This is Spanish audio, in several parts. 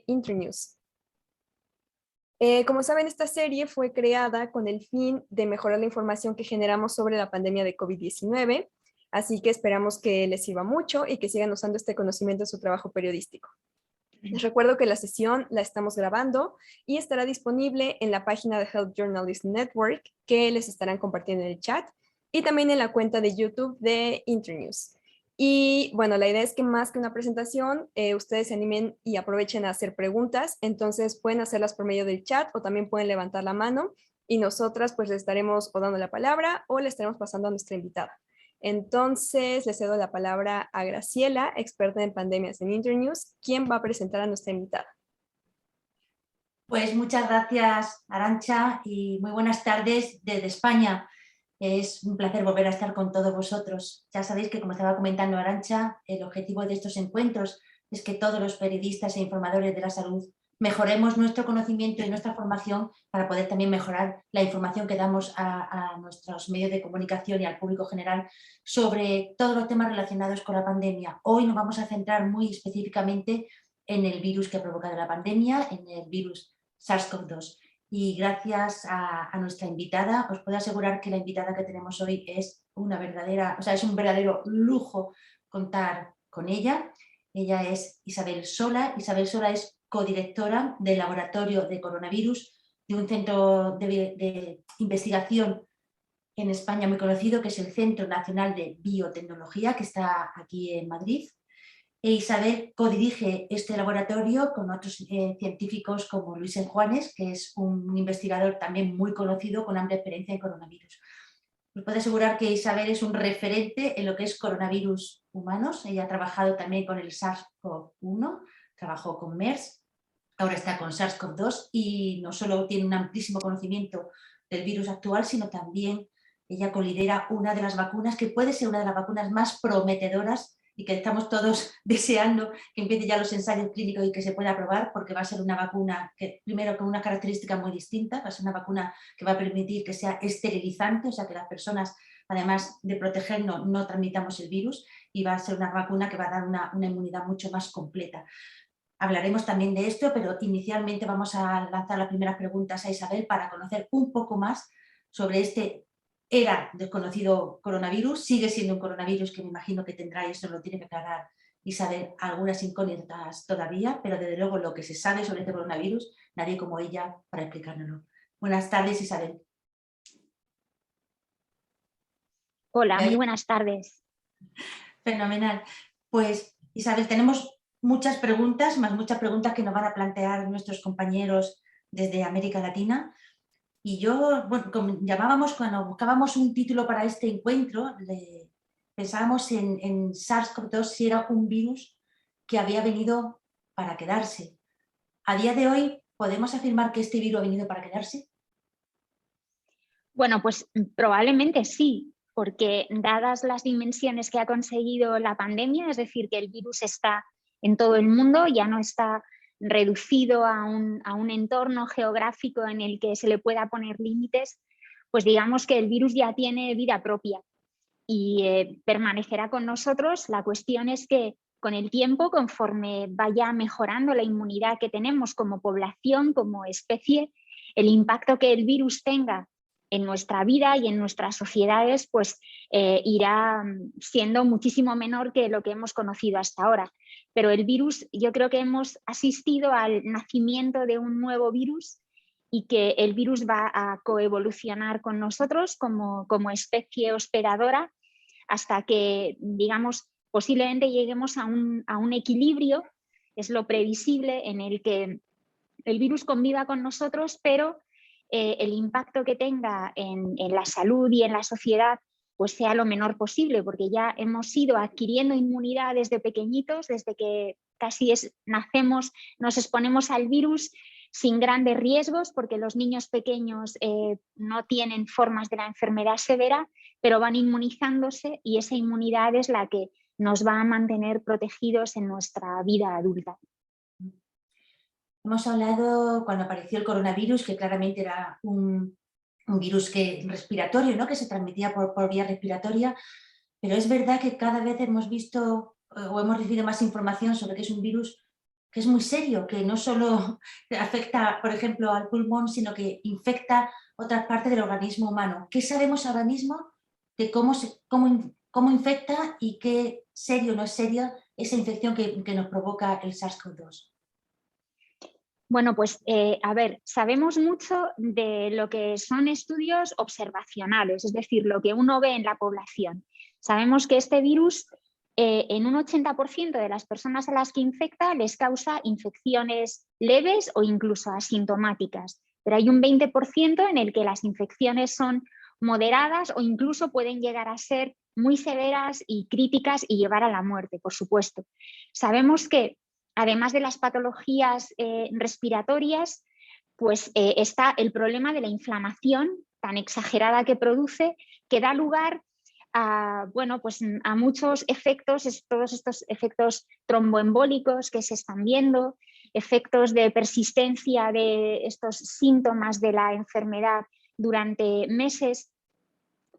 Internews. Como saben, esta serie fue creada con el fin de mejorar la información que generamos sobre la pandemia de COVID-19, así que esperamos que les sirva mucho y que sigan usando este conocimiento en su trabajo periodístico. Les recuerdo que la sesión la estamos grabando y estará disponible en la página de Health Journalist Network, que les estarán compartiendo en el chat, y también en la cuenta de YouTube de Internews. Y bueno, la idea es que más que una presentación, ustedes se animen y aprovechen a hacer preguntas. Entonces pueden hacerlas por medio del chat o también pueden levantar la mano y nosotras pues les estaremos o dando la palabra o le estaremos pasando a nuestra invitada. Entonces le cedo la palabra a Graciela, experta en pandemias en Internews, quien va a presentar a nuestra invitada. Pues muchas gracias, Arantxa, y muy buenas tardes desde España. Es un placer volver a estar con todos vosotros. Ya sabéis que, como estaba comentando Arantxa, el objetivo de estos encuentros es que todos los periodistas e informadores de la salud mejoremos nuestro conocimiento y nuestra formación para poder también mejorar la información que damos a nuestros medios de comunicación y al público general sobre todos los temas relacionados con la pandemia. Hoy nos vamos a centrar muy específicamente en el virus que ha provocado la pandemia, en el virus SARS-CoV-2. Y gracias a nuestra invitada, os puedo asegurar que la invitada que tenemos hoy es una verdadera, es un verdadero lujo contar con ella. Ella es Isabel Sola. Isabel Sola es codirectora del Laboratorio de Coronavirus de un centro de investigación en España muy conocido, que es el Centro Nacional de Biotecnología, que está aquí en Madrid. Isabel codirige este laboratorio con otros científicos como Luis Juanes, que es un investigador también muy conocido con amplia experiencia en coronavirus. Os puedo asegurar que Isabel es un referente en lo que es coronavirus humanos. Ella ha trabajado también con el SARS-CoV-1, trabajó con MERS, ahora está con SARS-CoV-2 y no solo tiene un amplísimo conocimiento del virus actual, sino también ella colidera una de las vacunas que puede ser una de las vacunas más prometedoras y que estamos todos deseando que empiece ya los ensayos clínicos y que se pueda probar, porque va a ser una vacuna que, primero, con una característica muy distinta, va a ser una vacuna que va a permitir que sea esterilizante, o sea, que las personas, además de protegernos, no transmitamos el virus, y va a ser una vacuna que va a dar una inmunidad mucho más completa. Hablaremos también de esto, pero inicialmente vamos a lanzar las primeras preguntas a Isabel para conocer un poco más sobre este era desconocido coronavirus. Sigue siendo un coronavirus que me imagino que tendrá, y esto lo tiene que aclarar Isabel, algunas incógnitas todavía, pero desde luego lo que se sabe sobre este coronavirus, nadie como ella para explicárnoslo. Buenas tardes, Isabel. Hola, muy buenas tardes. Fenomenal. Pues, Isabel, tenemos muchas preguntas que nos van a plantear nuestros compañeros desde América Latina. Y yo, bueno, cuando buscábamos un título para este encuentro, pensábamos en SARS-CoV-2 si era un virus que había venido para quedarse. A día de hoy, ¿podemos afirmar que este virus ha venido para quedarse? Bueno, pues probablemente sí, porque dadas las dimensiones que ha conseguido la pandemia, es decir, que el virus está en todo el mundo, ya no está reducido a un entorno geográfico en el que se le pueda poner límites, pues digamos que el virus ya tiene vida propia y permanecerá con nosotros. La cuestión es que con el tiempo, conforme vaya mejorando la inmunidad que tenemos como población, como especie, el impacto que el virus tenga en nuestra vida y en nuestras sociedades, pues irá siendo muchísimo menor que lo que hemos conocido hasta ahora. Pero el virus, yo creo que hemos asistido al nacimiento de un nuevo virus y que el virus va a coevolucionar con nosotros como especie hospedadora hasta que, digamos, posiblemente lleguemos a un equilibrio, es lo previsible, en el que el virus conviva con nosotros, pero el impacto que tenga en la salud y en la sociedad pues sea lo menor posible, porque ya hemos ido adquiriendo inmunidad desde pequeñitos, desde que casi nacemos, nos exponemos al virus sin grandes riesgos, porque los niños pequeños no tienen formas de la enfermedad severa, pero van inmunizándose y esa inmunidad es la que nos va a mantener protegidos en nuestra vida adulta. Hemos hablado cuando apareció el coronavirus, que claramente era un virus respiratorio, ¿no? Que se transmitía por vía respiratoria, pero es verdad que cada vez hemos visto o hemos recibido más información sobre que es un virus es muy serio, que no solo afecta, por ejemplo, al pulmón, sino que infecta otras partes del organismo humano. ¿Qué sabemos ahora mismo de cómo infecta y qué serio o no es serio esa infección que nos provoca el SARS-CoV-2? Bueno, pues a ver, sabemos mucho de lo que son estudios observacionales, es decir, lo que uno ve en la población. Sabemos que este virus en un 80% de las personas a las que infecta les causa infecciones leves o incluso asintomáticas, pero hay un 20% en el que las infecciones son moderadas o incluso pueden llegar a ser muy severas y críticas y llevar a la muerte, por supuesto. Sabemos que además de las patologías respiratorias, pues está el problema de la inflamación tan exagerada que produce, que da lugar a, bueno, pues a muchos efectos, todos estos efectos tromboembólicos que se están viendo, efectos de persistencia de estos síntomas de la enfermedad durante meses.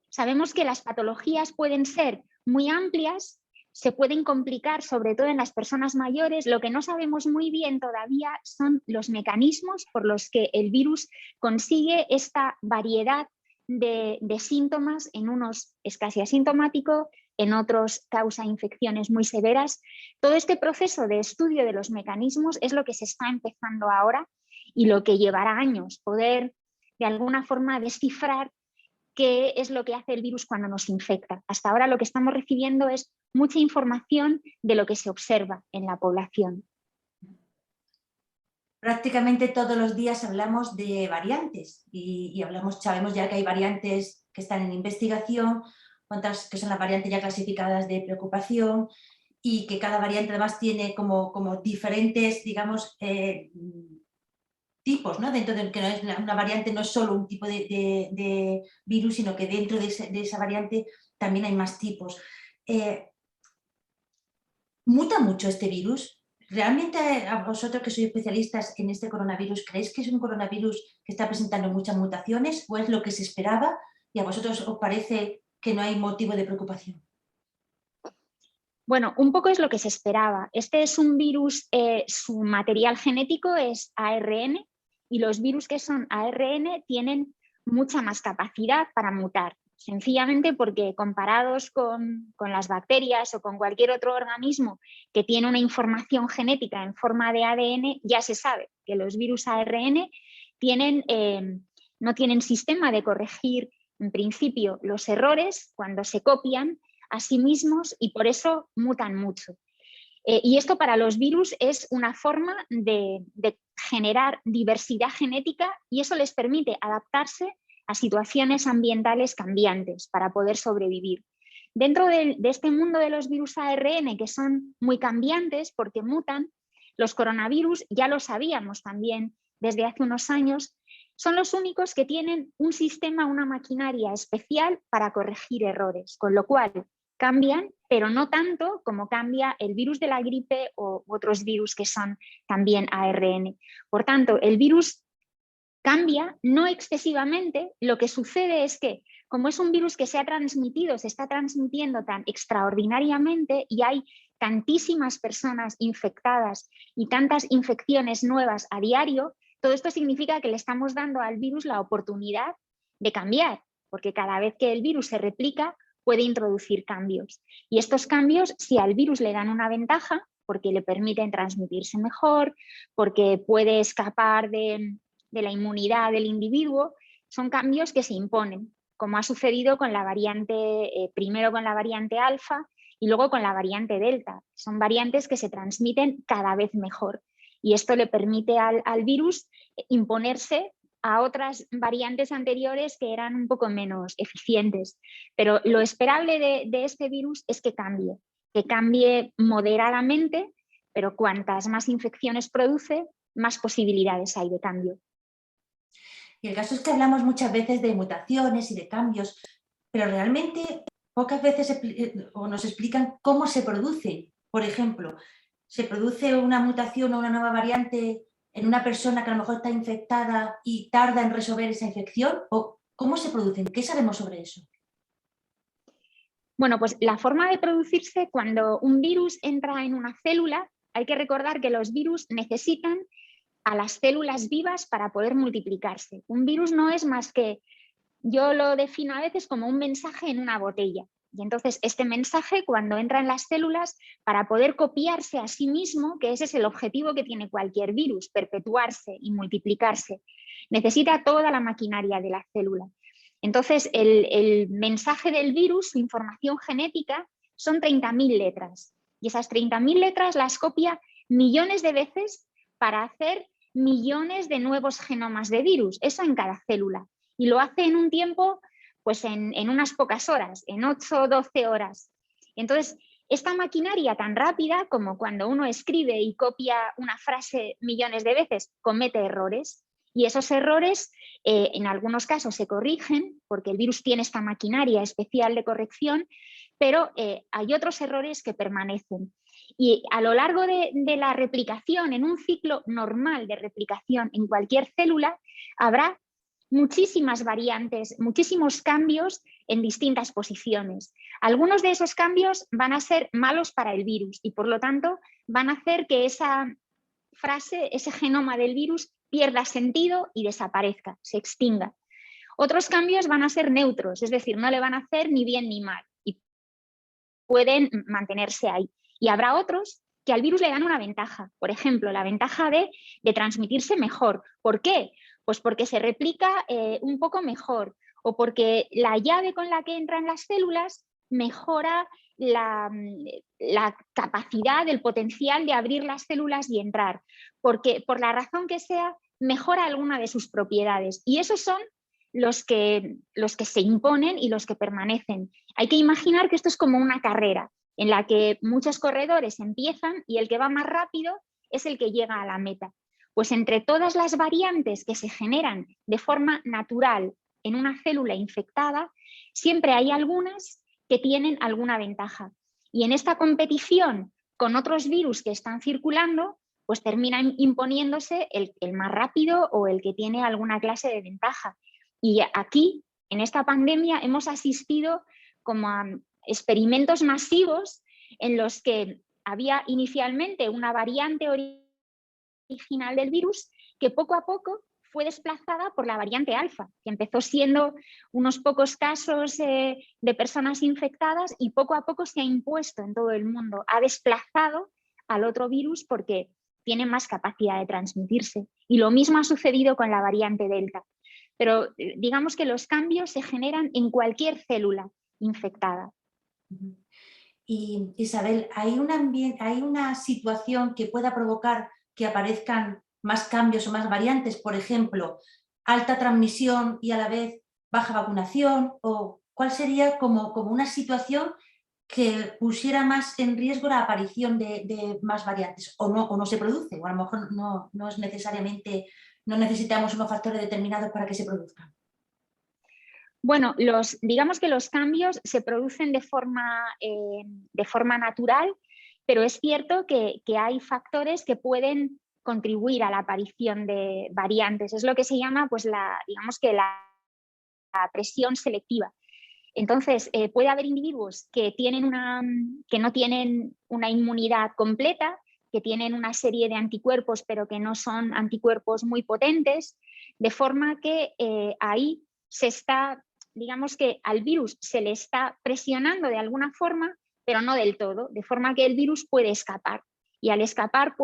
Sabemos que las patologías pueden ser muy amplias, se pueden complicar, sobre todo en las personas mayores. Lo que no sabemos muy bien todavía son los mecanismos por los que el virus consigue esta variedad de síntomas. En unos es casi asintomático, en otros causa infecciones muy severas. Todo este proceso de estudio de los mecanismos es lo que se está empezando ahora y lo que llevará años poder de alguna forma descifrar qué es lo que hace el virus cuando nos infecta. Hasta ahora lo que estamos recibiendo es mucha información de lo que se observa en la población. Prácticamente todos los días hablamos de variantes y sabemos ya que hay variantes que están en investigación, otras que son las variantes ya clasificadas de preocupación y que cada variante además tiene como diferentes, digamos, tipos, ¿no? Dentro de que no es una variante, no es solo un tipo de virus, sino que dentro de esa variante también hay más tipos. ¿Muta mucho este virus? ¿Realmente a vosotros que sois especialistas en este coronavirus, creéis que es un coronavirus que está presentando muchas mutaciones o es lo que se esperaba y a vosotros os parece que no hay motivo de preocupación? Bueno, un poco es lo que se esperaba. Este es un virus, su material genético es ARN y los virus que son ARN tienen mucha más capacidad para mutar, sencillamente porque comparados con las bacterias o con cualquier otro organismo que tiene una información genética en forma de ADN, ya se sabe que los virus ARN no tienen sistema de corregir en principio los errores cuando se copian a sí mismos y por eso mutan mucho. Y esto para los virus es una forma de generar diversidad genética y eso les permite adaptarse a situaciones ambientales cambiantes para poder sobrevivir. Dentro de este mundo de los virus ARN, que son muy cambiantes porque mutan, los coronavirus, ya lo sabíamos también desde hace unos años, son los únicos que tienen un sistema, una maquinaria especial para corregir errores, con lo cual cambian, pero no tanto como cambia el virus de la gripe u otros virus que son también ARN. Por tanto, el virus cambia, no excesivamente. Lo que sucede es que, como es un virus que se está transmitiendo tan extraordinariamente y hay tantísimas personas infectadas y tantas infecciones nuevas a diario, todo esto significa que le estamos dando al virus la oportunidad de cambiar, porque cada vez que el virus se replica, puede introducir cambios. Y estos cambios, si al virus le dan una ventaja, porque le permiten transmitirse mejor, porque puede escapar de la inmunidad del individuo, son cambios que se imponen, como ha sucedido con la variante, primero con la variante alfa y luego con la variante delta. Son variantes que se transmiten cada vez mejor y esto le permite al virus imponerse a otras variantes anteriores que eran un poco menos eficientes. Pero lo esperable de este virus es que cambie moderadamente, pero cuantas más infecciones produce, más posibilidades hay de cambio. Y el caso es que hablamos muchas veces de mutaciones y de cambios, pero realmente pocas veces nos explican cómo se produce. Por ejemplo, ¿se produce una mutación o una nueva variante en una persona que a lo mejor está infectada y tarda en resolver esa infección? ¿O cómo se producen? ¿Qué sabemos sobre eso? Bueno, pues la forma de producirse cuando un virus entra en una célula hay que recordar que los virus necesitan a las células vivas para poder multiplicarse. Un virus no es más que, yo lo defino a veces como un mensaje en una botella. Y entonces este mensaje, cuando entra en las células, para poder copiarse a sí mismo, que ese es el objetivo que tiene cualquier virus, perpetuarse y multiplicarse, necesita toda la maquinaria de la célula. Entonces el mensaje del virus, su información genética, son 30.000 letras. Y esas 30.000 letras las copia millones de veces para hacer millones de nuevos genomas de virus, eso en cada célula. Y lo hace en un tiempo, pues en unas pocas horas, en 8 o 12 horas. Entonces, esta maquinaria tan rápida como cuando uno escribe y copia una frase millones de veces, comete errores. Y esos errores en algunos casos se corrigen porque el virus tiene esta maquinaria especial de corrección, pero hay otros errores que permanecen. Y a lo largo de la replicación, en un ciclo normal de replicación en cualquier célula, habrá muchísimas variantes, muchísimos cambios en distintas posiciones. Algunos de esos cambios van a ser malos para el virus y por lo tanto van a hacer que esa frase, ese genoma del virus pierda sentido y desaparezca, se extinga. Otros cambios van a ser neutros, es decir, no le van a hacer ni bien ni mal y pueden mantenerse ahí. Y habrá otros que al virus le dan una ventaja, por ejemplo, la ventaja de transmitirse mejor. ¿Por qué? Pues porque se replica un poco mejor o porque la llave con la que entran las células mejora la capacidad, el potencial de abrir las células y entrar, porque por la razón que sea, mejora alguna de sus propiedades. Y esos son los que se imponen y los que permanecen. Hay que imaginar que esto es como una carrera en la que muchos corredores empiezan y el que va más rápido es el que llega a la meta. Pues entre todas las variantes que se generan de forma natural en una célula infectada, siempre hay algunas que tienen alguna ventaja. Y en esta competición con otros virus que están circulando, pues terminan imponiéndose el más rápido o el que tiene alguna clase de ventaja. Y aquí, en esta pandemia, hemos asistido como a experimentos masivos en los que había inicialmente una variante original del virus que poco a poco fue desplazada por la variante alfa, que empezó siendo unos pocos casos de personas infectadas y poco a poco se ha impuesto en todo el mundo, ha desplazado al otro virus porque tiene más capacidad de transmitirse. Y lo mismo ha sucedido con la variante delta. Pero digamos que los cambios se generan en cualquier célula infectada. Y Isabel, ¿hay una situación que pueda provocar que aparezcan más cambios o más variantes? Por ejemplo, alta transmisión y a la vez baja vacunación, o ¿cuál sería como una situación que pusiera más en riesgo la aparición de más variantes? O no se produce, o a lo mejor no es necesariamente, no necesitamos unos factores determinados para que se produzcan. Bueno, digamos que los cambios se producen de forma natural, pero es cierto que hay factores que pueden contribuir a la aparición de variantes. Es lo que se llama, pues, digamos que la presión selectiva. Entonces, puede haber individuos que no tienen una inmunidad completa, que tienen una serie de anticuerpos, pero que no son anticuerpos muy potentes, de forma que ahí digamos que al virus se le está presionando de alguna forma, pero no del todo, de forma que el virus puede escapar. Y al escapar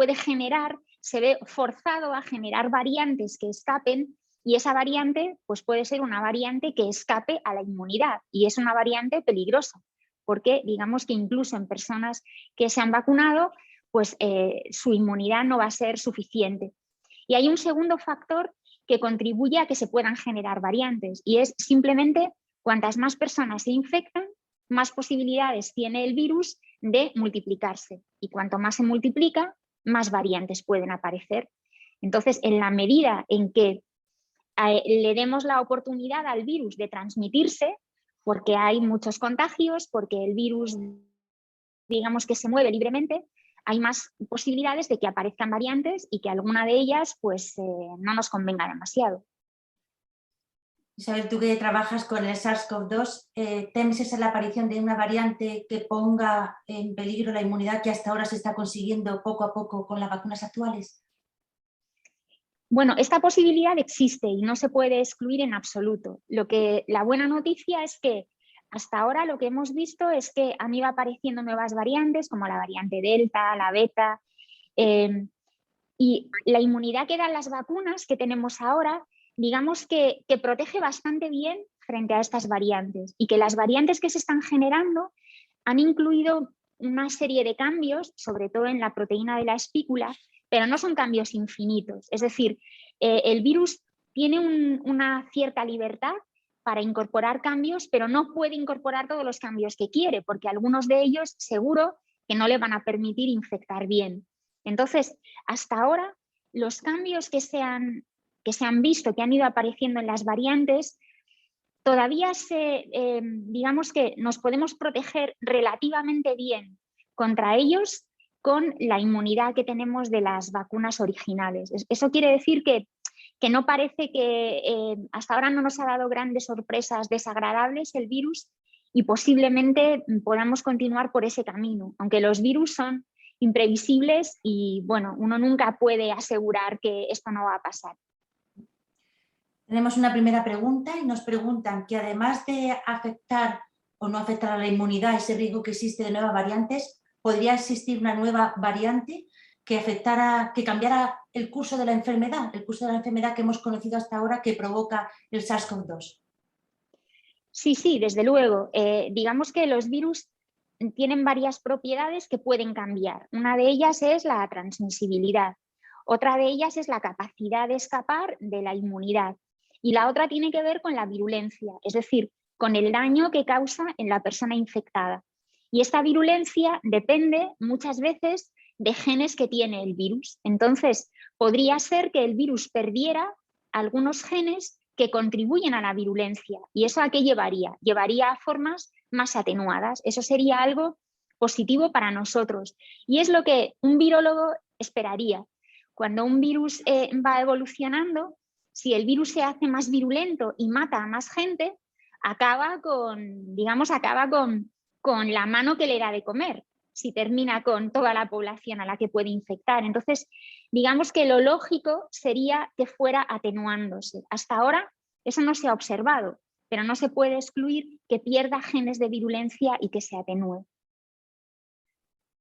se ve forzado a generar variantes que escapen, y esa variante pues puede ser una variante que escape a la inmunidad y es una variante peligrosa, porque digamos que incluso en personas que se han vacunado, pues su inmunidad no va a ser suficiente. Y hay un segundo factor que contribuye a que se puedan generar variantes y es simplemente cuantas más personas se infectan, más posibilidades tiene el virus de multiplicarse y cuanto más se multiplica, más variantes pueden aparecer. Entonces, en la medida en que le demos la oportunidad al virus de transmitirse, porque hay muchos contagios, porque el virus, digamos que se mueve libremente, hay más posibilidades de que aparezcan variantes y que alguna de ellas pues, no nos convenga demasiado. Isabel, tú que trabajas con el SARS-CoV-2, ¿temes esa la aparición de una variante que ponga en peligro la inmunidad que hasta ahora se está consiguiendo poco a poco con las vacunas actuales? Bueno, esta posibilidad existe y no se puede excluir en absoluto. La buena noticia es que hasta ahora lo que hemos visto es que han ido apareciendo nuevas variantes como la variante Delta, la Beta, y la inmunidad que dan las vacunas que tenemos ahora, digamos que protege bastante bien frente a estas variantes y que las variantes que se están generando han incluido una serie de cambios, sobre todo en la proteína de la espícula, pero no son cambios infinitos. Es decir, el virus tiene una cierta libertad para incorporar cambios, pero no puede incorporar todos los cambios que quiere, porque algunos de ellos seguro que no le van a permitir infectar bien. Entonces, hasta ahora, los cambios que se han visto, que han ido apareciendo en las variantes, todavía digamos que nos podemos proteger relativamente bien contra ellos con la inmunidad que tenemos de las vacunas originales. Eso quiere decir que no parece que hasta ahora no nos ha dado grandes sorpresas desagradables el virus y posiblemente podamos continuar por ese camino, aunque los virus son imprevisibles y bueno, uno nunca puede asegurar que esto no va a pasar. Tenemos una primera pregunta y nos preguntan que además de afectar o no afectar a la inmunidad, ese riesgo que existe de nuevas variantes, ¿podría existir una nueva variante que cambiara el curso de la enfermedad que hemos conocido hasta ahora que provoca el SARS-CoV-2? Sí, desde luego. Digamos que los virus tienen varias propiedades que pueden cambiar. Una de ellas es la transmisibilidad, otra de ellas es la capacidad de escapar de la inmunidad y la otra tiene que ver con la virulencia, es decir, con el daño que causa en la persona infectada. Y esta virulencia depende muchas veces de genes que tiene el virus. Entonces, podría ser que el virus perdiera algunos genes que contribuyen a la virulencia. ¿Y eso a qué llevaría? Llevaría a formas más atenuadas. Eso sería algo positivo para nosotros. Y es lo que un virólogo esperaría. Cuando un virus va evolucionando, si el virus se hace más virulento y mata a más gente, acaba con la mano que le da de comer, si termina con toda la población a la que puede infectar. Entonces, digamos que lo lógico sería que fuera atenuándose. Hasta ahora eso no se ha observado, pero no se puede excluir que pierda genes de virulencia y que se atenúe.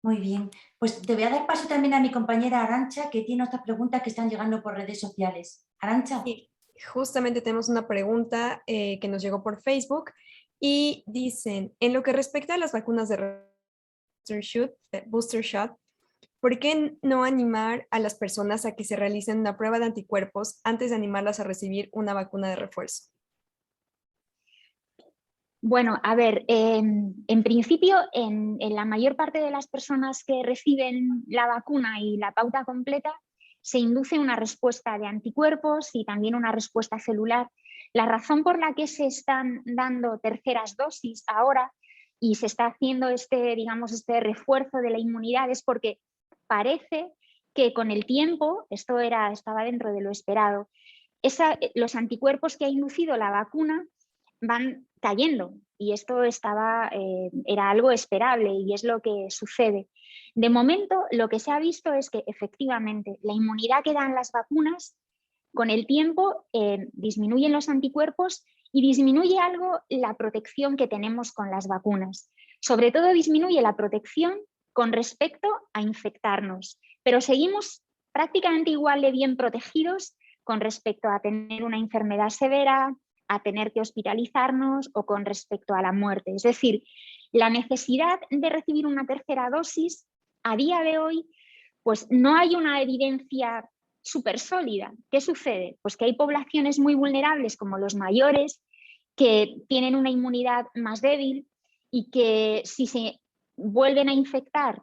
Muy bien, pues te voy a dar paso también a mi compañera Arantxa, que tiene otras preguntas que están llegando por redes sociales. Arantxa. Y justamente tenemos una pregunta que nos llegó por Facebook y dicen, en lo que respecta a las vacunas de booster shot, ¿por qué no animar a las personas a que se realicen una prueba de anticuerpos antes de animarlas a recibir una vacuna de refuerzo? Bueno, a ver, en principio, en la mayor parte de las personas que reciben la vacuna y la pauta completa, se induce una respuesta de anticuerpos y también una respuesta celular. La razón por la que se están dando terceras dosis ahora y se está haciendo este refuerzo de la inmunidad es porque parece que con el tiempo, estaba dentro de lo esperado, los anticuerpos que ha inducido la vacuna van cayendo y esto era algo esperable y es lo que sucede. De momento, lo que se ha visto es que efectivamente la inmunidad que dan las vacunas, con el tiempo disminuyen los anticuerpos y disminuye algo la protección que tenemos con las vacunas. Sobre todo disminuye la protección con respecto a infectarnos, pero seguimos prácticamente igual de bien protegidos con respecto a tener una enfermedad severa, a tener que hospitalizarnos o con respecto a la muerte. Es decir, la necesidad de recibir una tercera dosis a día de hoy, pues no hay una evidencia súper sólida. ¿Qué sucede? Pues que hay poblaciones muy vulnerables como los mayores que tienen una inmunidad más débil y que si se vuelven a infectar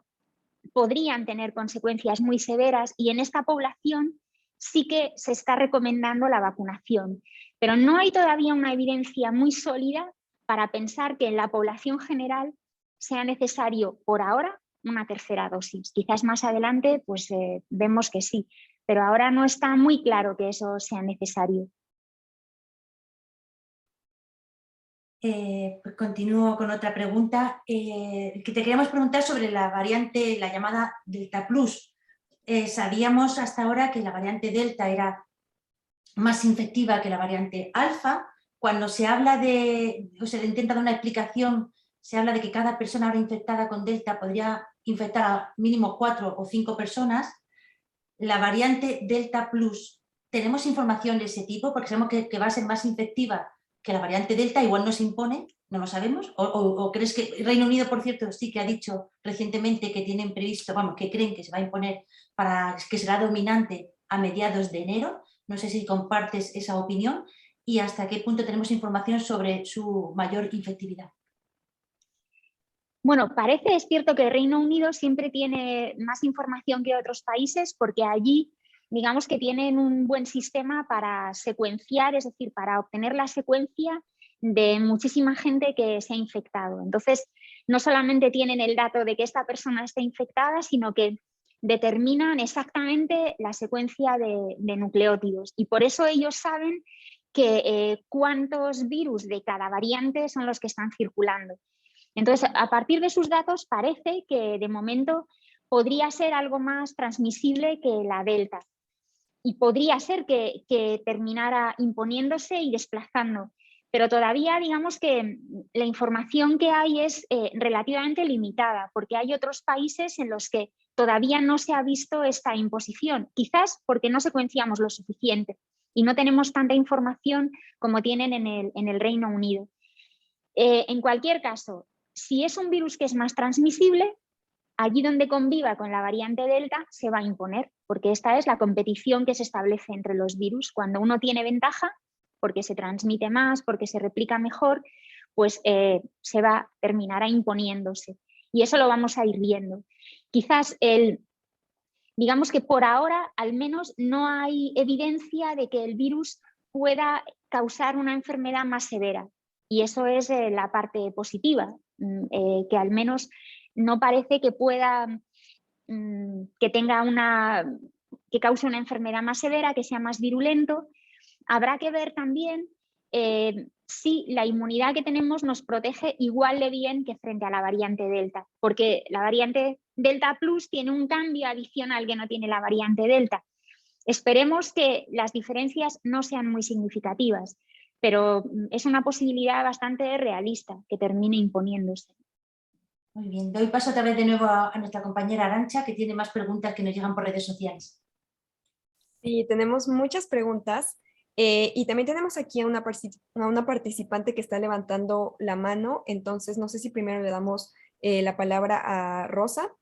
podrían tener consecuencias muy severas y en esta población sí que se está recomendando la vacunación, pero no hay todavía una evidencia muy sólida para pensar que en la población general sea necesario por ahora una tercera dosis. Quizás más adelante pues vemos que sí, pero ahora no está muy claro que eso sea necesario. Pues continúo con otra pregunta. Que te queríamos preguntar sobre la variante, la llamada Delta Plus. Sabíamos hasta ahora que la variante Delta era más infectiva que la variante Alfa. Cuando se habla de, o se le intenta dar una explicación, se habla de que cada persona ahora infectada con Delta podría infectar a mínimo 4 o 5 personas. La variante Delta Plus, ¿tenemos información de ese tipo? Porque sabemos que va a ser más infectiva que la variante Delta, igual no se impone, no lo sabemos. ¿O crees que Reino Unido, por cierto, sí que ha dicho recientemente que tienen previsto, vamos, que creen que se va a imponer para que será dominante a mediados de enero? No sé si compartes esa opinión y hasta qué punto tenemos información sobre su mayor infectividad. Bueno, es cierto que el Reino Unido siempre tiene más información que otros países porque allí, digamos que tienen un buen sistema para secuenciar, es decir, para obtener la secuencia de muchísima gente que se ha infectado. Entonces, no solamente tienen el dato de que esta persona está infectada, sino que determinan exactamente la secuencia de nucleótidos. Y por eso ellos saben que cuántos virus de cada variante son los que están circulando. Entonces, a partir de sus datos, parece que de momento podría ser algo más transmisible que la Delta y podría ser que terminara imponiéndose y desplazando. Pero todavía, digamos que la información que hay es relativamente limitada, porque hay otros países en los que todavía no se ha visto esta imposición, quizás porque no secuenciamos lo suficiente y no tenemos tanta información como tienen en el Reino Unido. En cualquier caso, si es un virus que es más transmisible, allí donde conviva con la variante Delta se va a imponer, porque esta es la competición que se establece entre los virus. Cuando uno tiene ventaja, porque se transmite más, porque se replica mejor, pues se va a terminar imponiéndose. Y eso lo vamos a ir viendo. Quizás digamos que por ahora al menos no hay evidencia de que el virus pueda causar una enfermedad más severa. Y eso es la parte positiva, que al menos no parece que pueda, que cause una enfermedad más severa, que sea más virulento. Habrá que ver también si la inmunidad que tenemos nos protege igual de bien que frente a la variante Delta, porque la variante Delta Plus tiene un cambio adicional que no tiene la variante Delta. Esperemos que las diferencias no sean muy significativas, pero es una posibilidad bastante realista que termine imponiéndose. Muy bien, doy paso otra vez de nuevo a nuestra compañera Arantxa, que tiene más preguntas que nos llegan por redes sociales. Sí, tenemos muchas preguntas y también tenemos aquí a una participante que está levantando la mano, entonces no sé si primero le damos la palabra a Rosa.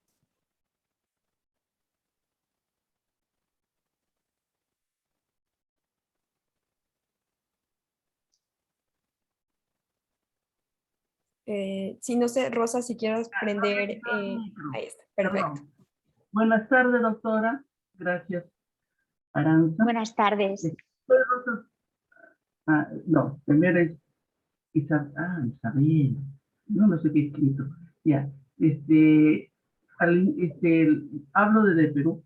Sí, no sé, Rosa, si quieres prender, ahí está, perfecto. Perdón. Buenas tardes, doctora. Gracias, Arantxa. Buenas tardes. Soy Rosa. No, primero es Isabel. No sé qué he escrito. Ya, hablo desde Perú.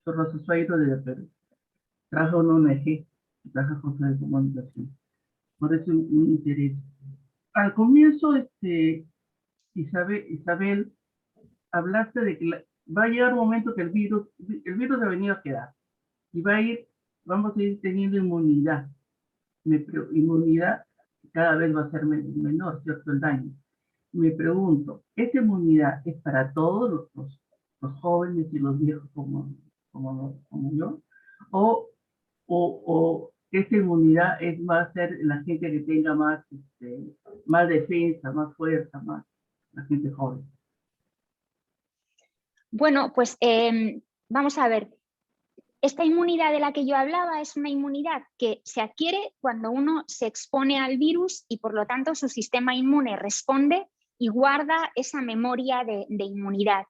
Soy Rosa Suairo desde Perú. Trabajo en una ONG, trabajo con la comunicación. Por eso mi interés. Al comienzo, Isabel, hablaste de que va a llegar un momento que el virus ha venido a quedar y vamos a ir teniendo inmunidad. Inmunidad cada vez va a ser menor, ¿cierto? El daño. Me pregunto, ¿esta inmunidad es para todos los jóvenes y los viejos como yo? ¿O esta inmunidad va a ser la gente que tenga más defensa, más fuerza, más la gente joven? Bueno, pues vamos a ver. Esta inmunidad de la que yo hablaba es una inmunidad que se adquiere cuando uno se expone al virus y por lo tanto su sistema inmune responde y guarda esa memoria de inmunidad.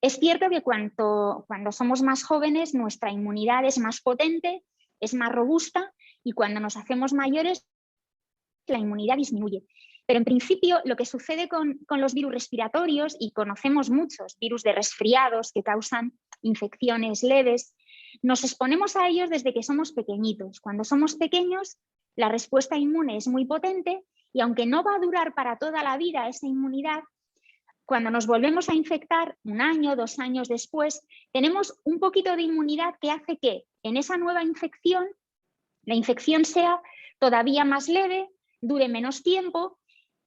Es cierto que cuando somos más jóvenes nuestra inmunidad es más potente, es más robusta y cuando nos hacemos mayores la inmunidad disminuye. Pero en principio lo que sucede con los virus respiratorios, y conocemos muchos virus de resfriados que causan infecciones leves, nos exponemos a ellos desde que somos pequeñitos. Cuando somos pequeños la respuesta inmune es muy potente y aunque no va a durar para toda la vida esa inmunidad, cuando nos volvemos a infectar 1 año, 2 años después, tenemos un poquito de inmunidad que hace que en esa nueva infección, la infección sea todavía más leve, dure menos tiempo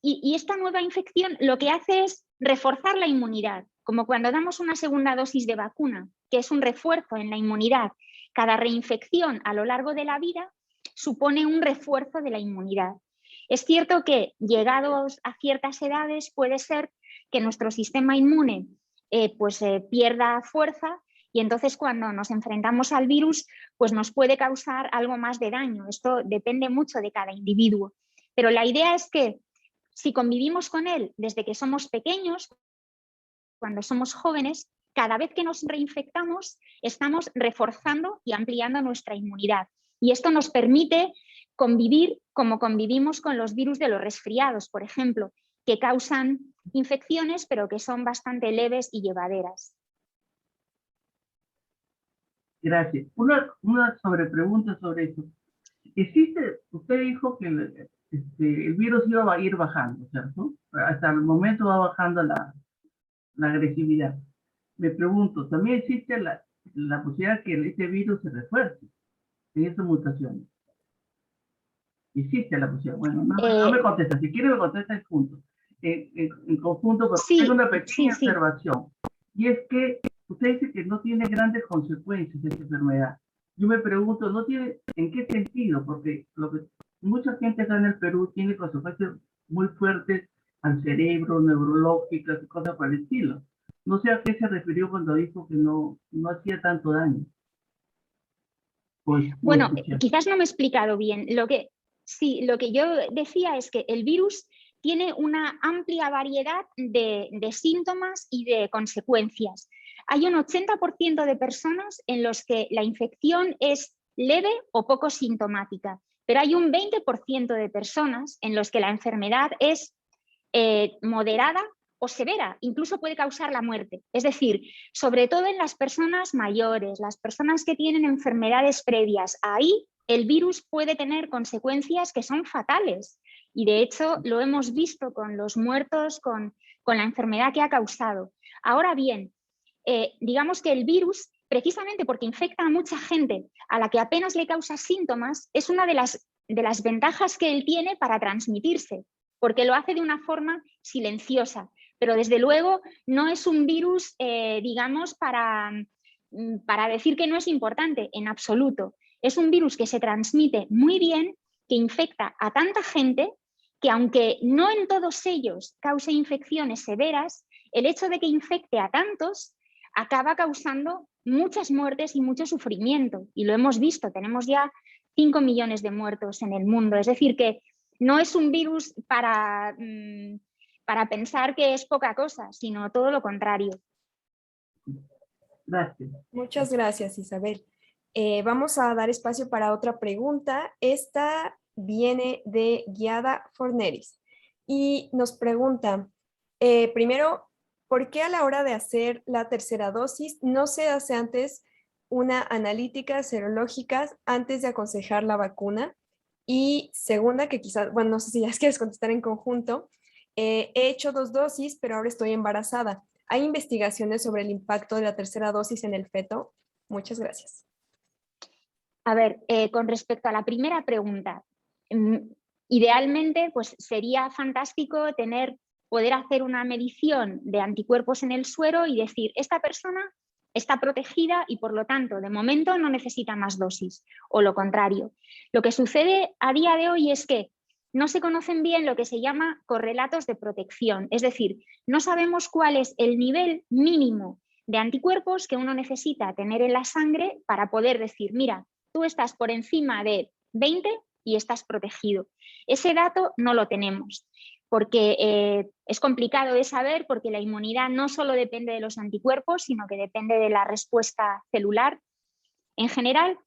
y esta nueva infección lo que hace es reforzar la inmunidad, como cuando damos una segunda dosis de vacuna, que es un refuerzo en la inmunidad. Cada reinfección a lo largo de la vida supone un refuerzo de la inmunidad. Es cierto que llegados a ciertas edades puede ser que nuestro sistema inmune pierda fuerza y entonces cuando nos enfrentamos al virus pues nos puede causar algo más de daño. Esto depende mucho de cada individuo. Pero la idea es que si convivimos con él desde que somos pequeños, cuando somos jóvenes, cada vez que nos reinfectamos estamos reforzando y ampliando nuestra inmunidad. Y esto nos permite convivir como convivimos con los virus de los resfriados, por ejemplo, que causan infecciones pero que son bastante leves y llevaderas. Gracias. Una sobrepregunta sobre eso. Usted dijo que el virus iba a ir bajando, ¿cierto? Hasta el momento va bajando la agresividad. Me pregunto, ¿también existe la posibilidad que este virus se refuerce en estas mutaciones? Existe la posibilidad. Bueno, no me contesta. Si quiere me contesta en conjunto. En conjunto, porque sí, tengo una pequeña sí. observación. Y es que usted dice que no tiene grandes consecuencias esta enfermedad. Yo me pregunto, ¿no tiene en qué sentido? Porque mucha gente acá en el Perú tiene consecuencias muy fuertes al cerebro, neurológicas y cosas por el estilo. No sé a qué se refirió cuando dijo que no hacía tanto daño. Pues, bueno, quizás no me he explicado bien. Lo que yo decía es que el virus tiene una amplia variedad de síntomas y de consecuencias. Hay un 80% de personas en los que la infección es leve o poco sintomática, pero hay un 20% de personas en los que la enfermedad es moderada o severa, incluso puede causar la muerte. Es decir, sobre todo en las personas mayores, las personas que tienen enfermedades previas, ahí el virus puede tener consecuencias que son fatales. Y de hecho lo hemos visto con los muertos, con la enfermedad que ha causado. Ahora bien, digamos que el virus, precisamente porque infecta a mucha gente a la que apenas le causa síntomas, es una de las ventajas que él tiene para transmitirse, porque lo hace de una forma silenciosa. Pero desde luego no es un virus, digamos, para decir que no es importante, en absoluto. Es un virus que se transmite muy bien, que infecta a tanta gente, que aunque no en todos ellos cause infecciones severas, el hecho de que infecte a tantos acaba causando muchas muertes y mucho sufrimiento. Y lo hemos visto, tenemos ya 5 millones de muertos en el mundo. Es decir, que no es un virus para pensar que es poca cosa, sino todo lo contrario. Gracias. Muchas gracias, Isabel. Vamos a dar espacio para otra pregunta. Esta viene de Guiada Forneris y nos pregunta, primero, ¿por qué a la hora de hacer la tercera dosis no se hace antes una analítica serológica antes de aconsejar la vacuna? Y segunda, que quizás, bueno, no sé si ya quieres contestar en conjunto, he hecho 2 dosis, pero ahora estoy embarazada. ¿Hay investigaciones sobre el impacto de la tercera dosis en el feto? Muchas gracias. A ver, con respecto a la primera pregunta, idealmente pues sería fantástico poder hacer una medición de anticuerpos en el suero y decir, esta persona está protegida y por lo tanto de momento no necesita más dosis, o lo contrario. Lo que sucede a día de hoy es que no se conocen bien lo que se llama correlatos de protección, es decir, no sabemos cuál es el nivel mínimo de anticuerpos que uno necesita tener en la sangre para poder decir, mira, tú estás por encima de 20 y estás protegido. Ese dato no lo tenemos, porque es complicado de saber, porque la inmunidad no solo depende de los anticuerpos, sino que depende de la respuesta celular en general.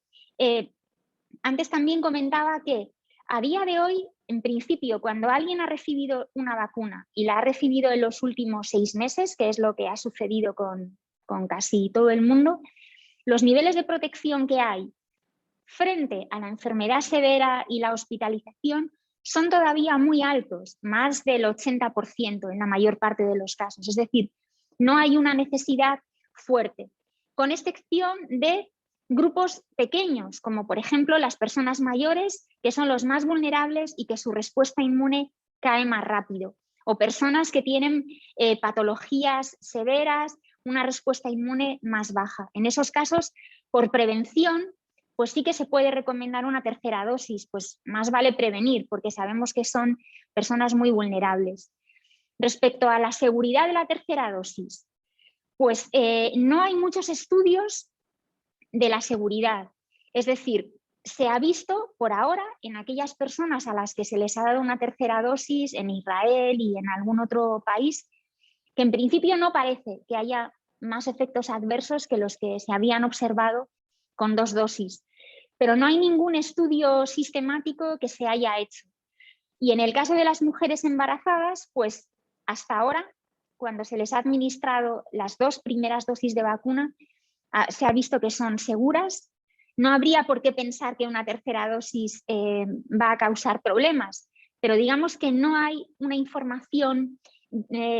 Antes también comentaba que a día de hoy, en principio, cuando alguien ha recibido una vacuna y la ha recibido en los últimos 6 meses, que es lo que ha sucedido con casi todo el mundo, los niveles de protección que hay frente a la enfermedad severa y la hospitalización son todavía muy altos, más del 80% en la mayor parte de los casos. Es decir, no hay una necesidad fuerte, con excepción de grupos pequeños, como por ejemplo las personas mayores, que son los más vulnerables y que su respuesta inmune cae más rápido, o personas que tienen patologías severas, una respuesta inmune más baja. En esos casos, por prevención, pues sí que se puede recomendar una tercera dosis, pues más vale prevenir, porque sabemos que son personas muy vulnerables. Respecto a la seguridad de la tercera dosis, pues no hay muchos estudios de la seguridad. Es decir, se ha visto por ahora en aquellas personas a las que se les ha dado una tercera dosis en Israel y en algún otro país, que en principio no parece que haya más efectos adversos que los que se habían observado con 2 dosis. Pero no hay ningún estudio sistemático que se haya hecho. Y en el caso de las mujeres embarazadas, pues hasta ahora, cuando se les ha administrado las 2 primeras dosis de vacuna, se ha visto que son seguras. No habría por qué pensar que una tercera dosis va a causar problemas, pero digamos que no hay una información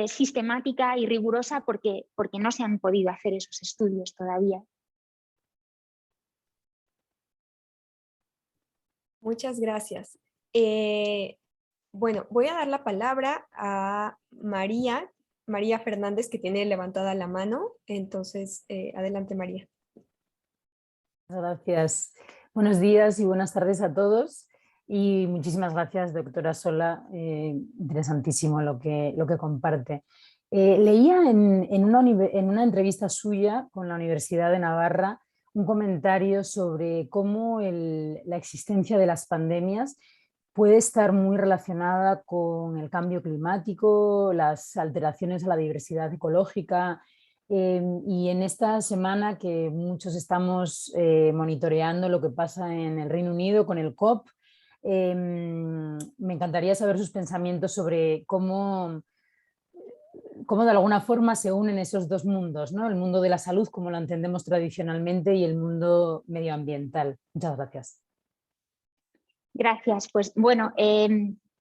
sistemática y rigurosa porque no se han podido hacer esos estudios todavía. Muchas gracias. Bueno, voy a dar la palabra a María Fernández, que tiene levantada la mano. Entonces, adelante, María. Gracias. Buenos días y buenas tardes a todos. Y muchísimas gracias, doctora Sola. Interesantísimo lo que comparte. Leía en una entrevista suya con la Universidad de Navarra un comentario sobre cómo la existencia de las pandemias puede estar muy relacionada con el cambio climático, las alteraciones a la diversidad ecológica, y en esta semana que muchos estamos monitoreando lo que pasa en el Reino Unido con el COP, me encantaría saber sus pensamientos sobre cómo de alguna forma se unen esos dos mundos, ¿no? El mundo de la salud, como lo entendemos tradicionalmente, y el mundo medioambiental. Muchas gracias. Gracias. Pues bueno,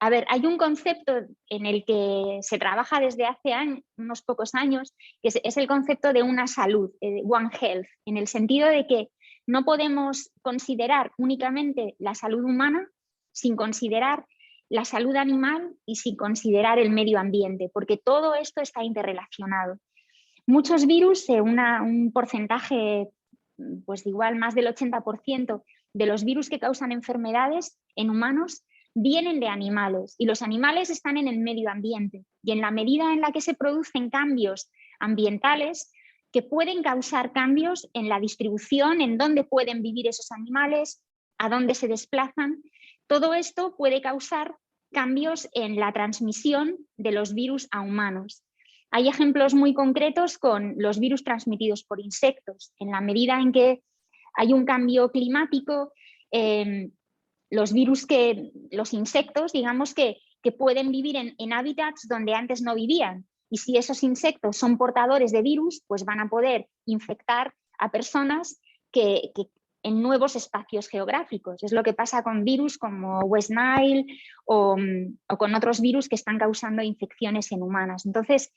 a ver, hay un concepto en el que se trabaja desde hace unos pocos años, que es el concepto de una salud, One Health, en el sentido de que no podemos considerar únicamente la salud humana sin considerar la salud animal y sin considerar el medio ambiente, porque todo esto está interrelacionado. Muchos virus, un porcentaje, pues igual más del 80% de los virus que causan enfermedades en humanos vienen de animales, y los animales están en el medio ambiente, y en la medida en la que se producen cambios ambientales que pueden causar cambios en la distribución, en dónde pueden vivir esos animales, a dónde se desplazan, todo esto puede causar cambios en la transmisión de los virus a humanos. Hay ejemplos muy concretos con los virus transmitidos por insectos. En la medida en que hay un cambio climático, los insectos, digamos que pueden vivir en hábitats donde antes no vivían. Y si esos insectos son portadores de virus, pues van a poder infectar a personas que en nuevos espacios geográficos. Es lo que pasa con virus como West Nile o con otros virus que están causando infecciones en humanas. Entonces,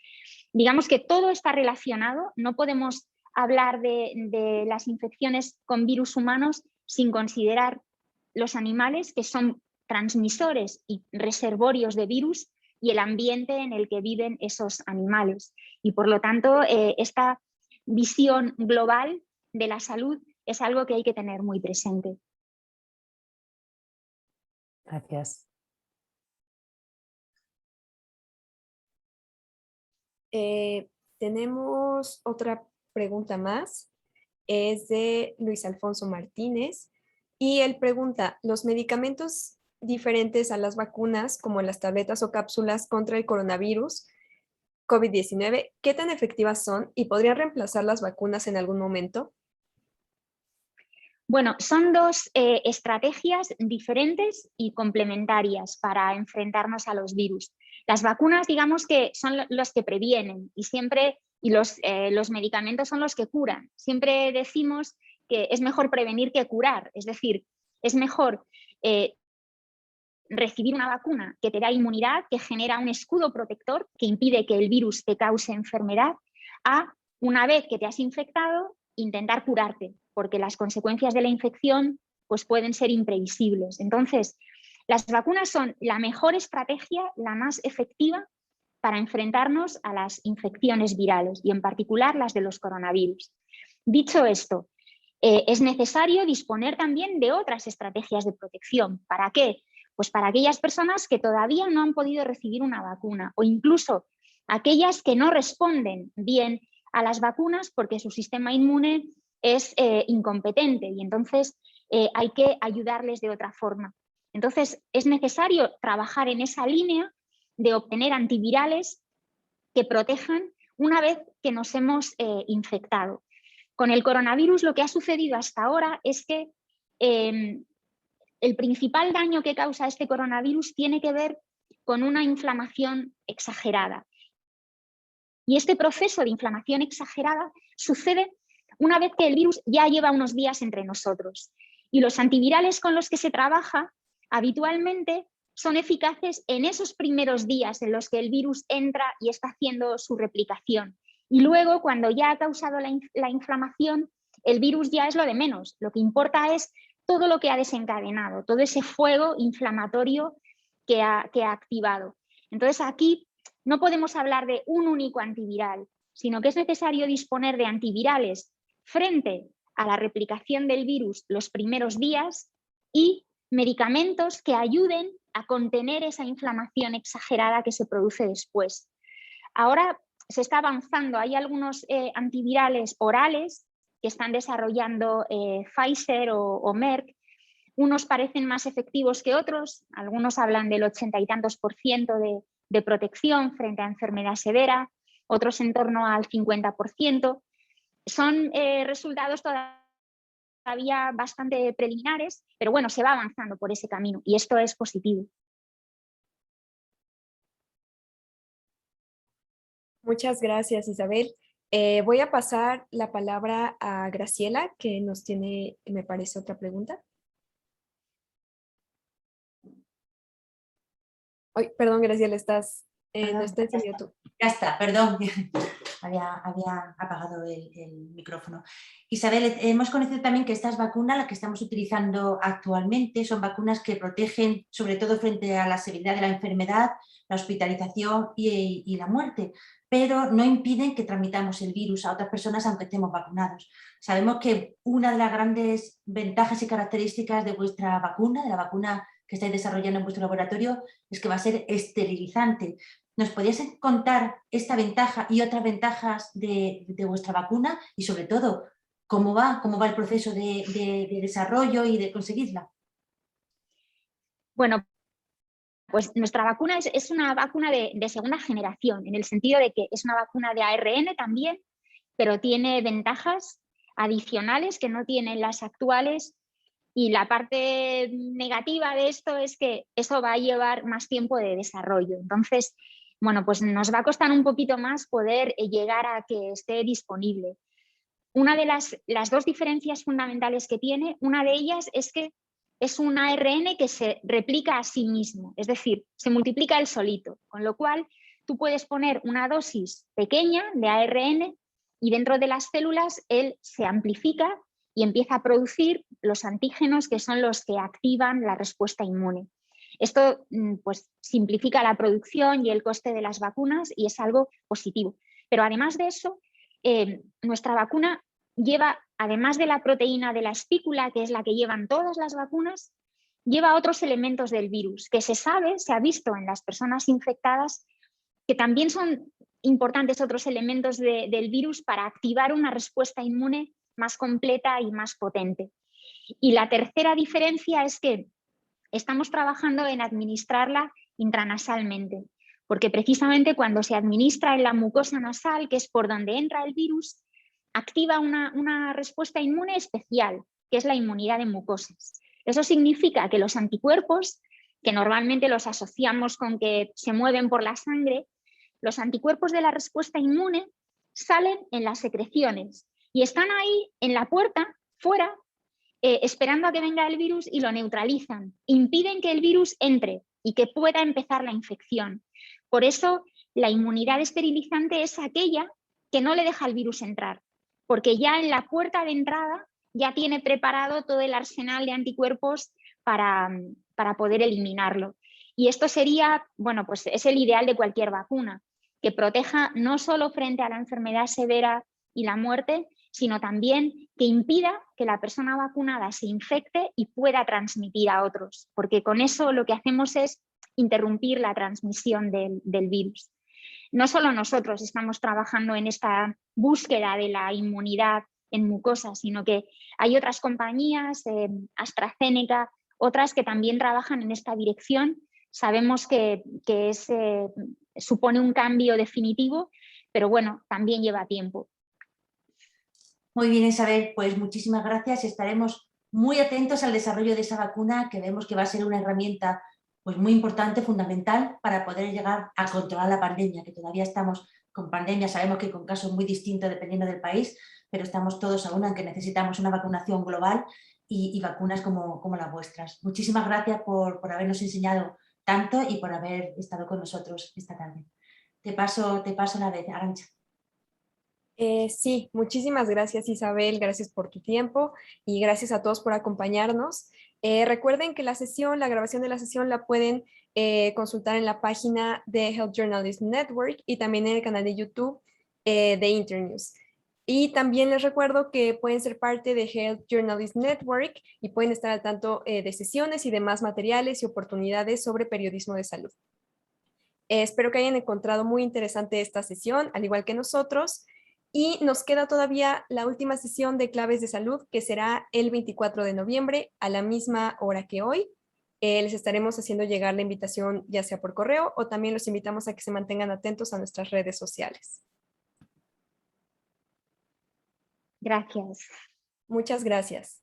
digamos que todo está relacionado. No podemos hablar de las infecciones con virus humanos sin considerar los animales, que son transmisores y reservorios de virus, y el ambiente en el que viven esos animales. Y por lo tanto, esta visión global de la salud es algo que hay que tener muy presente. Gracias. Tenemos otra pregunta más. Es de Luis Alfonso Martínez. Y él pregunta, ¿los medicamentos diferentes a las vacunas, como las tabletas o cápsulas contra el coronavirus COVID-19, qué tan efectivas son y podrían reemplazar las vacunas en algún momento? Bueno, son dos estrategias diferentes y complementarias para enfrentarnos a los virus. Las vacunas, digamos que son los que previenen y los medicamentos son los que curan. Siempre decimos que es mejor prevenir que curar, es decir, es mejor recibir una vacuna que te da inmunidad, que genera un escudo protector que impide que el virus te cause enfermedad, a una vez que te has infectado, intentar curarte, porque las consecuencias de la infección pues, pueden ser imprevisibles. Entonces, las vacunas son la mejor estrategia, la más efectiva para enfrentarnos a las infecciones virales y en particular las de los coronavirus. Dicho esto, es necesario disponer también de otras estrategias de protección. ¿Para qué? Pues para aquellas personas que todavía no han podido recibir una vacuna o incluso aquellas que no responden bien a las vacunas porque su sistema inmune es incompetente y entonces hay que ayudarles de otra forma. Entonces es necesario trabajar en esa línea de obtener antivirales que protejan una vez que nos hemos infectado. Con el coronavirus lo que ha sucedido hasta ahora es que el principal daño que causa este coronavirus tiene que ver con una inflamación exagerada. Y este proceso de inflamación exagerada sucede una vez que el virus ya lleva unos días entre nosotros. Y los antivirales con los que se trabaja habitualmente son eficaces en esos primeros días en los que el virus entra y está haciendo su replicación. Y luego, cuando ya ha causado la inflamación, el virus ya es lo de menos. Lo que importa es todo lo que ha desencadenado, todo ese fuego inflamatorio que ha activado. Entonces, aquí no podemos hablar de un único antiviral, sino que es necesario disponer de antivirales frente a la replicación del virus los primeros días y medicamentos que ayuden a contener esa inflamación exagerada que se produce después. Ahora se está avanzando, hay algunos antivirales orales que están desarrollando Pfizer o Merck. Unos parecen más efectivos que otros, algunos hablan del 80 y tantos % de protección frente a enfermedad severa, otros en torno al 50%. Son resultados todavía bastante preliminares, pero bueno, se va avanzando por ese camino y esto es positivo. Muchas gracias, Isabel. Voy a pasar la palabra a Graciela, que nos tiene, me parece, otra pregunta. Ay, perdón, Graciela, estás, no estás en YouTube. Ya está, perdón, había apagado el micrófono. Isabel, hemos conocido también que estas vacunas, las que estamos utilizando actualmente, son vacunas que protegen sobre todo frente a la severidad de la enfermedad, la hospitalización y la muerte, pero no impiden que transmitamos el virus a otras personas aunque estemos vacunados. Sabemos que una de las grandes ventajas y características de vuestra vacuna, de la vacuna que estáis desarrollando en vuestro laboratorio, es que va a ser esterilizante. ¿Nos podrías contar esta ventaja y otras ventajas de vuestra vacuna? Y sobre todo, ¿cómo va el proceso de desarrollo y de conseguirla? Bueno, pues nuestra vacuna es una vacuna de segunda generación, en el sentido de que es una vacuna de ARN también, pero tiene ventajas adicionales que no tienen las actuales. Y la parte negativa de esto es que eso va a llevar más tiempo de desarrollo. Entonces, bueno, pues nos va a costar un poquito más poder llegar a que esté disponible. Una de las dos diferencias fundamentales que tiene, una de ellas es que es un ARN que se replica a sí mismo, es decir, se multiplica él solito, con lo cual tú puedes poner una dosis pequeña de ARN y dentro de las células él se amplifica y empieza a producir los antígenos que son los que activan la respuesta inmune. Esto pues, simplifica la producción y el coste de las vacunas y es algo positivo. Pero además de eso, nuestra vacuna lleva, además de la proteína de la espícula, que es la que llevan todas las vacunas, lleva otros elementos del virus que se ha visto en las personas infectadas, que también son importantes otros elementos del virus para activar una respuesta inmune más completa y más potente. Y la tercera diferencia es que estamos trabajando en administrarla intranasalmente, porque precisamente cuando se administra en la mucosa nasal, que es por donde entra el virus, activa una respuesta inmune especial, que es la inmunidad de mucosas. Eso significa que los anticuerpos, que normalmente los asociamos con que se mueven por la sangre, los anticuerpos de la respuesta inmune salen en las secreciones y están ahí en la puerta, fuera, esperando a que venga el virus y lo neutralizan, impiden que el virus entre y que pueda empezar la infección. Por eso la inmunidad esterilizante es aquella que no le deja al virus entrar, porque ya en la puerta de entrada ya tiene preparado todo el arsenal de anticuerpos para poder eliminarlo. Y esto sería, bueno, pues es el ideal de cualquier vacuna, que proteja no solo frente a la enfermedad severa y la muerte, sino también que impida que la persona vacunada se infecte y pueda transmitir a otros, porque con eso lo que hacemos es interrumpir la transmisión del virus. No solo nosotros estamos trabajando en esta búsqueda de la inmunidad en mucosas, sino que hay otras compañías, AstraZeneca, otras que también trabajan en esta dirección. Sabemos que supone un cambio definitivo, pero bueno, también lleva tiempo. Muy bien, Isabel, pues muchísimas gracias. Estaremos muy atentos al desarrollo de esa vacuna, que vemos que va a ser una herramienta pues muy importante, fundamental, para poder llegar a controlar la pandemia, que todavía estamos con pandemia, sabemos que con casos muy distintos dependiendo del país, pero estamos todos aún en que necesitamos una vacunación global y vacunas como las vuestras. Muchísimas gracias por habernos enseñado tanto y por haber estado con nosotros esta tarde. Te paso la vez, Arantxa. Sí, muchísimas gracias, Isabel, gracias por tu tiempo y gracias a todos por acompañarnos. Recuerden que la grabación de la sesión la pueden consultar en la página de Health Journalism Network y también en el canal de YouTube de Internews. Y también les recuerdo que pueden ser parte de Health Journalism Network y pueden estar al tanto de sesiones y demás materiales y oportunidades sobre periodismo de salud. Espero que hayan encontrado muy interesante esta sesión, al igual que nosotros. Y nos queda todavía la última sesión de claves de salud, que será el 24 de noviembre a la misma hora que hoy. Les estaremos haciendo llegar la invitación ya sea por correo o también los invitamos a que se mantengan atentos a nuestras redes sociales. Gracias. Muchas gracias.